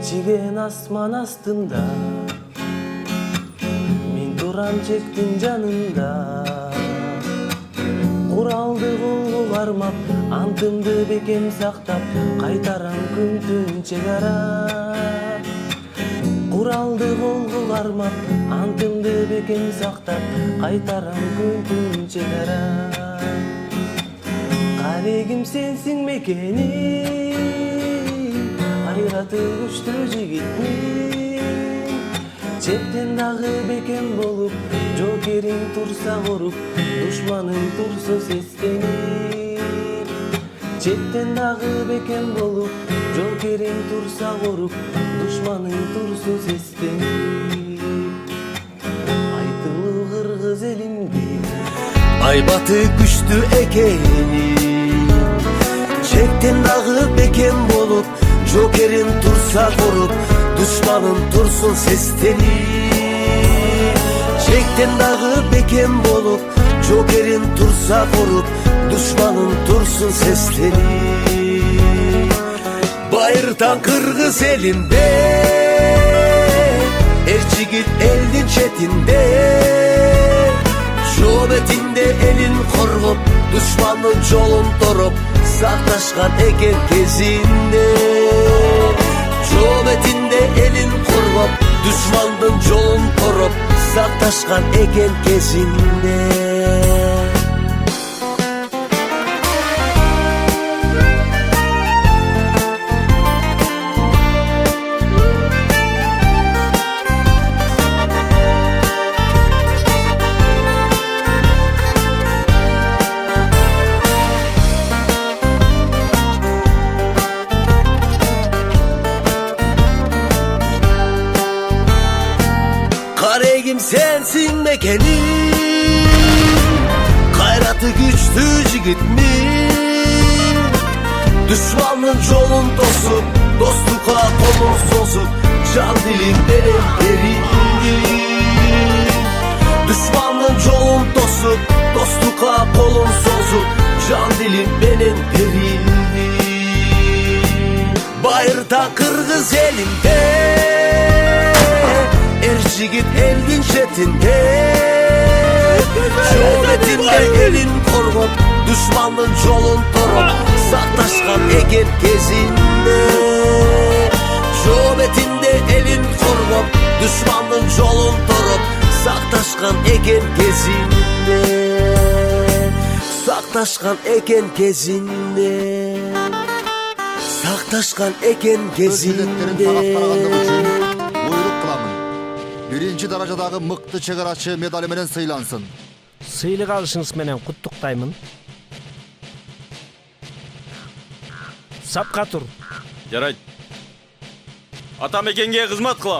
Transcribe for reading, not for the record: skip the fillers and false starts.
Эрчиген асман астында мен турам чектин жанында. Куралды колго кармап, антымды бекем сактап, кайтарам күн түн чегара. Куралды колго кармап, антымды бекем сактап, кайтарам күн түн чегара. Карегим сенсиң мекеним, кайраты күчтүү жигитмин. Чептен дагы бекем болуп, жоокерим турса коруп, душманым турсо сестенип. Чептен дагы бекем болуп, жоокерим турса коруп, душманым турсо сестенип. Айтылуу кыргыз элимдин айбаты күчтүү экени, чектен дагы бекем болуп, жоокерим турса коруп, душманым турсун сестенип. Чектен дагы бекем болуп, жоокерим турса коруп, душманым турсун сестенип. Байыртан кыргыз элинде, эр жигит элдин четинде, жоо бетинде элин коргоп, душмандын жолун тороп, сакташкан экен кезинде. Жоо бетинде элин коргоп, душмандын жолун тороп, сакташкан экен кезинде. Karegim sensin mekenim, kayratı güçlü jigitmin. Düşmanın yolun tosup, dostluk'a kolun sosup, can dilim benim erimdin. Düşmanın yolun tosup, dostluk'a kolun sosup, can dilim benim erimdin. Bayırdan kırgız elimde, er jigit eldin çetinde, joo betimde elin korgop, düşmanın jolun toroп, saqtashkan eken кезинде. Жоо бетинде элин коргоп, düşmanın жолун тороп, saqtashkan экен кезинде. Saqtashkan экен кезинде. Saqtashkan экен кезинде. Buyruk kılamın. Birinci darajadagı mıktı çegaraçı medali menen sıйlansın. Сыйлык алышыңыз менен куттуктаймын. Сапка тур. Жарайт. Ата мекенге кызмат кылам.